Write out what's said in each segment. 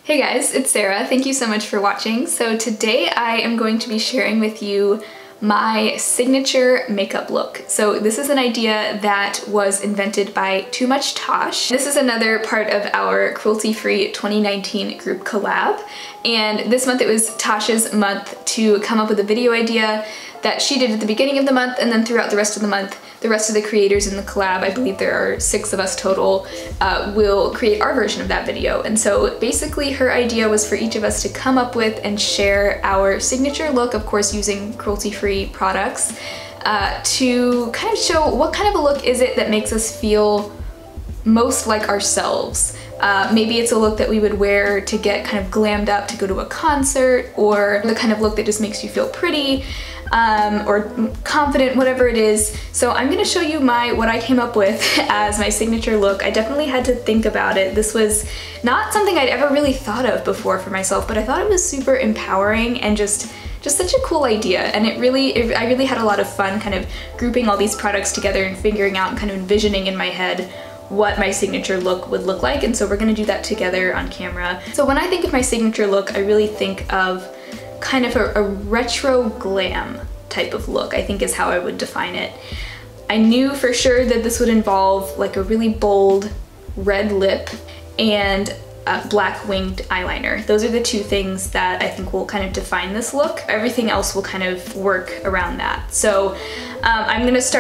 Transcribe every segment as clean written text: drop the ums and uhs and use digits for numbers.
Hey guys, it's Sarah. Thank you so much for watching. So today I am going to be sharing with you my signature makeup look. So this is an idea that was invented by Too Much Tosh. This is another part of our cruelty-free 2019 group collab. And this month it was Tosh's month to come up with a video idea that she did at the beginning of the month, and then throughout the rest of the month, the rest of the creators in the collab, I believe there are 6 of us total, will create our version of that video. And so basically her idea was for each of us to come up with and share our signature look, of course using cruelty-free products, to kind of show what kind of a look is it that makes us feel most like ourselves. Maybe it's a look that we would wear to get kind of glammed up to go to a concert, or the kind of look that just makes you feel pretty, or confident, whatever it is. So I'm gonna show you what I came up with as my signature look. I definitely had to think about it. This was not something I'd ever really thought of before for myself, but I thought it was super empowering and just such a cool idea. And I really had a lot of fun kind of grouping all these products together and figuring out and kind of envisioning in my head what my signature look would look like. And so we're gonna do that together on camera. So when I think of my signature look, I really think of kind of a retro glam type of look, I think is how I would define it. I knew for sure that this would involve like a really bold red lip and a black winged eyeliner. Those are the 2 things that I think will kind of define this look. Everything else will kind of work around that. So I'm just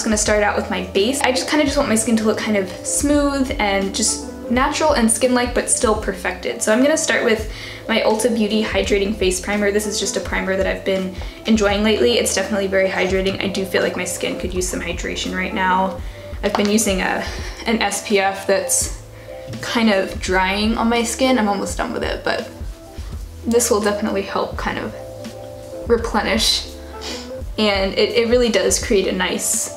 gonna start out with my base. I just want my skin to look kind of smooth and just natural and skin-like, but still perfected. So I'm gonna start with my Ulta Beauty Hydrating Face Primer. This is just a primer that I've been enjoying lately. It's definitely very hydrating. I do feel like my skin could use some hydration right now. I've been using an SPF that's kind of drying on my skin. I'm almost done with it, but this will definitely help kind of replenish. And it really does create a nice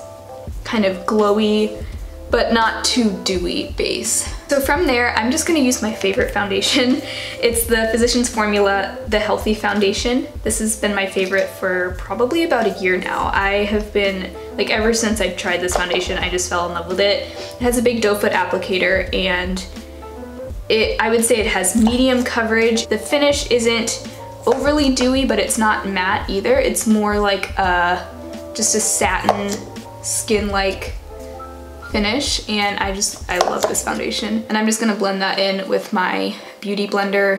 kind of glowy, but not too dewy base. So from there, I'm just gonna use my favorite foundation. It's the Physicians Formula The Healthy Foundation. This has been my favorite for probably about a year now. I have been, like, ever since I tried this foundation, I just fell in love with it. It has a big doe foot applicator, and I would say it has medium coverage. The finish isn't overly dewy, but it's not matte either. It's more like just a satin skin-like finish, and I love this foundation. And I'm just gonna blend that in with my beauty blender.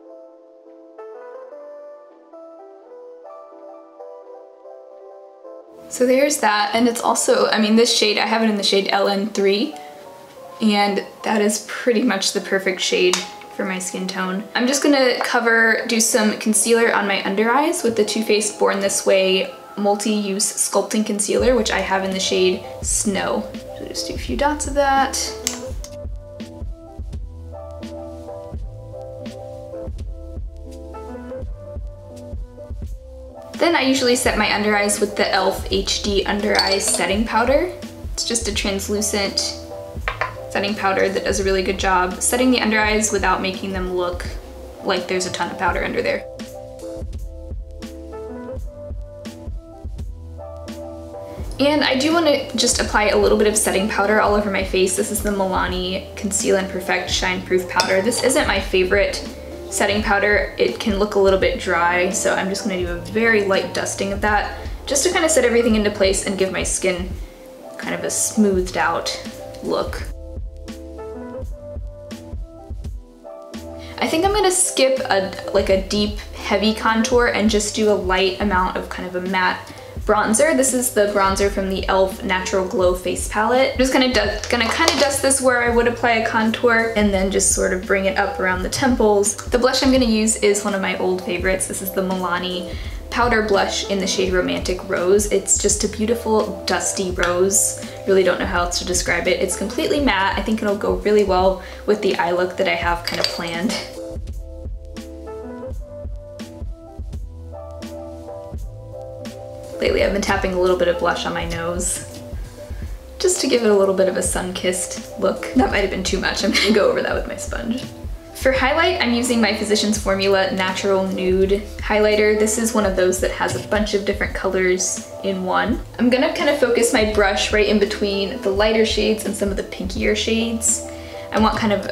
So there's that, and it's also, I mean, this shade, I have it in the shade LN3, and that is pretty much the perfect shade for my skin tone. I'm just gonna do some concealer on my under eyes with the Too Faced Born This Way multi-use sculpting concealer, which I have in the shade Snow. So just do a few dots of that. Then I usually set my under eyes with the e.l.f. HD Under Eye Setting Powder. It's just a translucent setting powder that does a really good job setting the under eyes without making them look like there's a ton of powder under there. And I do want to just apply a little bit of setting powder all over my face. This is the Milani Conceal and Perfect Shine Proof Powder. This isn't my favorite setting powder. It can look a little bit dry, so I'm just going to do a very light dusting of that just to kind of set everything into place and give my skin kind of a smoothed out look. I think I'm gonna skip a deep, heavy contour and just do a light amount of kind of a matte bronzer. This is the bronzer from the e.l.f. Natural Glow Face Palette. I'm just gonna kind of dust this where I would apply a contour and then just sort of bring it up around the temples. The blush I'm gonna use is one of my old favorites. This is the Milani Powder Blush in the shade Romantic Rose. It's just a beautiful dusty rose. Really don't know how else to describe it. It's completely matte. I think it'll go really well with the eye look that I have kind of planned. Lately I've been tapping a little bit of blush on my nose just to give it a little bit of a sun-kissed look. That might have been too much. I'm gonna go over that with my sponge. For highlight, I'm using my Physicians Formula Natural Nude highlighter. This is one of those that has a bunch of different colors in one. I'm gonna kind of focus my brush right in between the lighter shades and some of the pinkier shades. I want kind of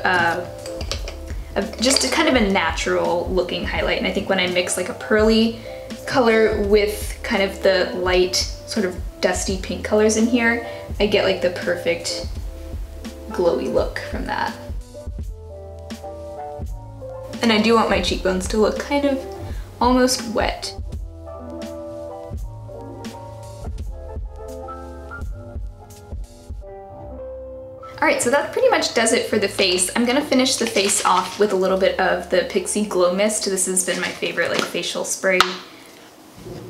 just kind of a natural looking highlight. And I think when I mix like a pearly color with kind of the light sort of dusty pink colors in here, I get like the perfect glowy look from that. And I do want my cheekbones to look kind of almost wet. Alright, so that pretty much does it for the face. I'm gonna finish the face off with a little bit of the Pixi Glow Mist. This has been my favorite like facial spray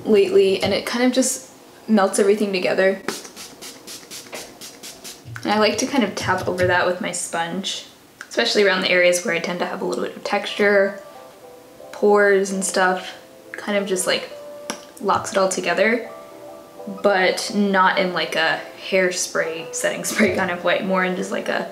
lately, and it kind of just melts everything together. And I like to kind of tap over that with my sponge, especially around the areas where I tend to have a little bit of texture, pores and stuff. Kind of just like locks it all together, but not in like a hairspray, setting spray kind of way, more in just like a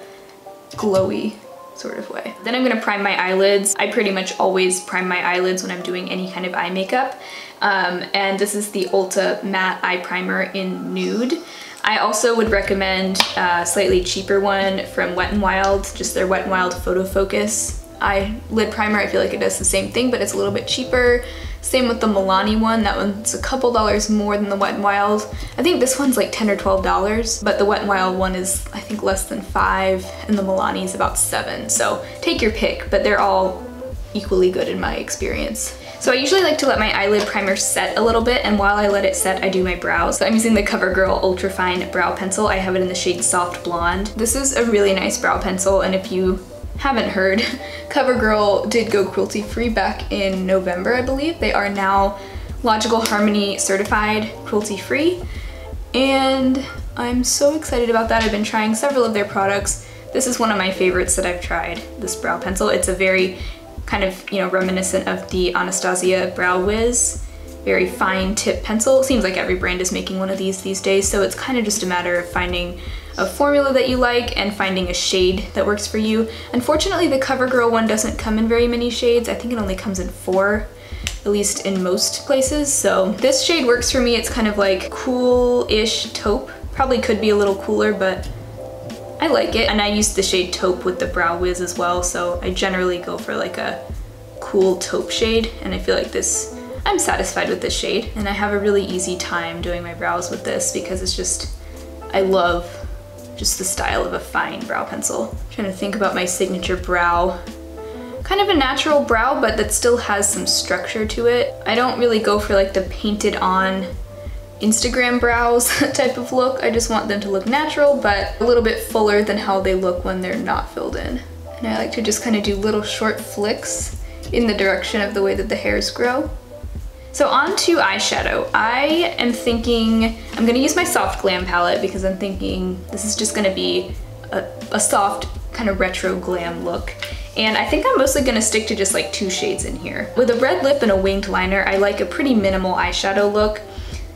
glowy sort of way. Then I'm gonna prime my eyelids. I pretty much always prime my eyelids when I'm doing any kind of eye makeup. And this is the Ulta Matte Eye Primer in Nude. I also would recommend a slightly cheaper one from Wet n Wild, just their Wet n Wild Photofocus eyelid primer. I feel like it does the same thing, but it's a little bit cheaper. Same with the Milani one. That one's a couple dollars more than the Wet n Wild. I think this one's like $10 or $12, but the Wet n Wild one is I think less than $5, and the Milani is about $7. So take your pick, but they're all equally good in my experience. So I usually like to let my eyelid primer set a little bit, and while I let it set, I do my brows. So I'm using the CoverGirl Ultra Fine Brow Pencil. I have it in the shade Soft Blonde. This is a really nice brow pencil, and if you haven't heard, CoverGirl did go cruelty-free back in November, I believe. They are now Logical Harmony certified cruelty-free, and I'm so excited about that. I've been trying several of their products. This is one of my favorites that I've tried, this brow pencil. It's a very kind of, you know, reminiscent of the Anastasia Brow Wiz, very fine tip pencil. It seems like every brand is making one of these days, so it's kind of just a matter of finding a formula that you like and finding a shade that works for you. Unfortunately, the CoverGirl one doesn't come in very many shades. I think it only comes in 4, at least in most places. So this shade works for me. It's kind of like cool-ish taupe. Probably could be a little cooler, but I like it. And I use the shade taupe with the Brow Wiz as well, so I generally go for like a cool taupe shade, and I feel like this, I'm satisfied with this shade, and I have a really easy time doing my brows with this because it's just, I love just the style of a fine brow pencil. I'm trying to think about my signature brow. Kind of a natural brow, but that still has some structure to it. I don't really go for like the painted on Instagram brows type of look. I just want them to look natural, but a little bit fuller than how they look when they're not filled in. And I like to just kind of do little short flicks in the direction of the way that the hairs grow. So on to eyeshadow. I am thinking, I'm gonna use my Soft Glam palette because I'm thinking this is just gonna be a soft kind of retro glam look. And I think I'm mostly gonna stick to just like 2 shades in here. With a red lip and a winged liner, I like a pretty minimal eyeshadow look.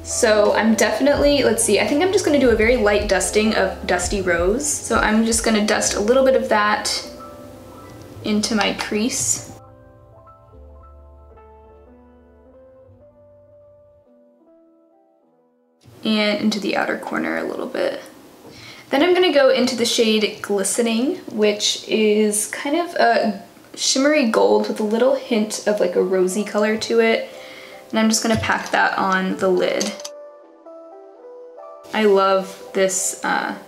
So I'm definitely, let's see, I think I'm just gonna do a very light dusting of Dusty Rose. So I'm just gonna dust a little bit of that into my crease. And into the outer corner a little bit. Then I'm gonna go into the shade Glistening, which is kind of a shimmery gold with a little hint of like a rosy color to it. And I'm just gonna pack that on the lid. I love this,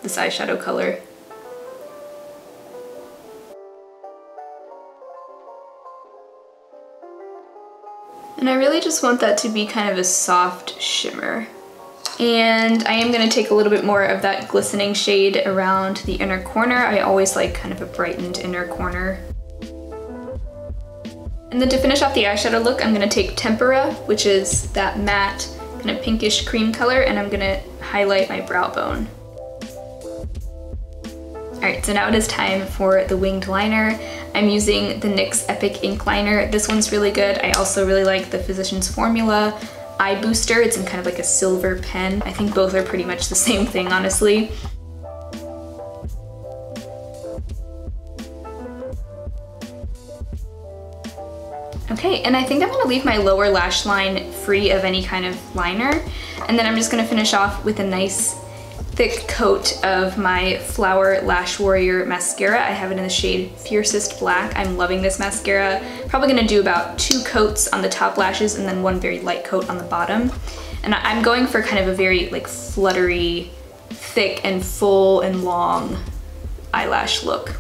this eyeshadow color. And I really just want that to be kind of a soft shimmer. And I am gonna take a little bit more of that glistening shade around the inner corner. I always like kind of a brightened inner corner. And then to finish off the eyeshadow look, I'm gonna take Tempera, which is that matte kind of pinkish cream color, and I'm gonna highlight my brow bone. Alright, so now it is time for the winged liner. I'm using the NYX Epic Ink Liner. This one's really good. I also really like the Physicians Formula Eye Booster. It's in kind of like a silver pen. I think both are pretty much the same thing, honestly. Okay, and I think I'm gonna leave my lower lash line free of any kind of liner. And then I'm just gonna finish off with a nice thick coat of my Flower Lash Warrior mascara. I have it in the shade Fiercest Black. I'm loving this mascara. Probably gonna do about 2 coats on the top lashes and then 1 very light coat on the bottom. And I'm going for kind of a very like fluttery, thick and full and long eyelash look.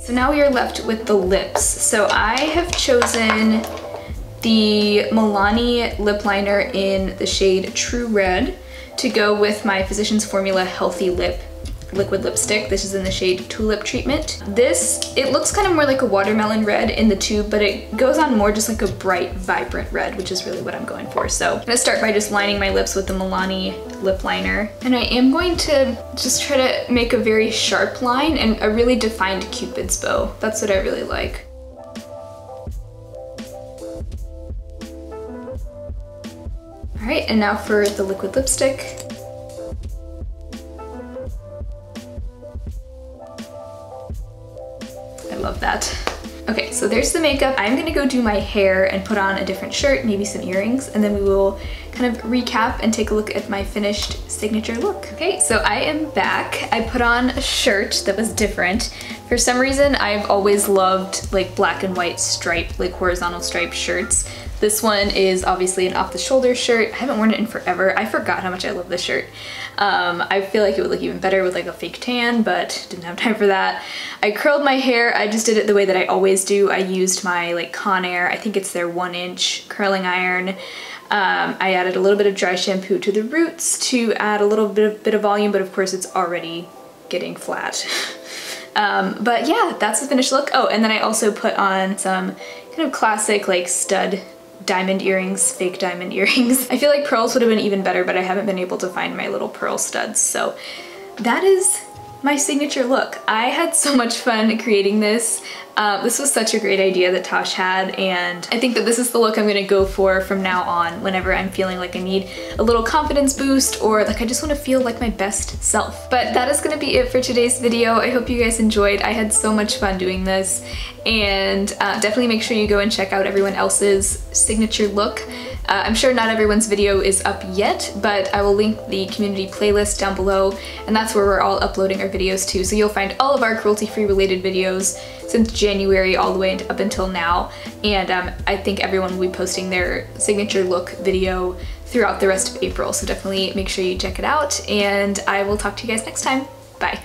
So now we are left with the lips. So I have chosen the Milani lip liner in the shade True Red to go with my Physicians Formula Healthy Lip liquid lipstick. This is in the shade Tulip Treatment. This, it looks kind of more like a watermelon red in the tube, but it goes on more just like a bright, vibrant red, which is really what I'm going for. So I'm gonna start by just lining my lips with the Milani lip liner. And I am going to just try to make a very sharp line and a really defined Cupid's bow. That's what I really like. All right, and now for the liquid lipstick. Love that. Okay, so there's the makeup. I'm gonna go do my hair and put on a different shirt, maybe some earrings, and then we will kind of recap and take a look at my finished signature look. Okay, so I am back. I put on a shirt that was different. For some reason, I've always loved like black and white striped, like horizontal striped shirts. This one is obviously an off-the-shoulder shirt. I haven't worn it in forever. I forgot how much I love this shirt. I feel like it would look even better with like a fake tan, but didn't have time for that. I curled my hair. I just did it the way that I always do. I used my like Conair, I think it's their 1-inch curling iron. I added a little bit of dry shampoo to the roots to add a little bit of volume, but of course it's already getting flat. But yeah, that's the finished look. Oh, and then I also put on some kind of classic like stud diamond earrings, fake diamond earrings. I feel like pearls would have been even better, but I haven't been able to find my little pearl studs. So that is my signature look. I had so much fun creating this. This was such a great idea that Tosh had, and I think that this is the look I'm gonna go for from now on whenever I'm feeling like I need a little confidence boost or like I just wanna feel like my best self. But that is gonna be it for today's video. I hope you guys enjoyed. I had so much fun doing this, and definitely make sure you go and check out everyone else's signature look. I'm sure not everyone's video is up yet, but I will link the community playlist down below, and that's where we're all uploading our videos to. So you'll find all of our cruelty-free related videos since January all the way up until now. And I think everyone will be posting their signature look video throughout the rest of April. So definitely make sure you check it out, and I will talk to you guys next time. Bye.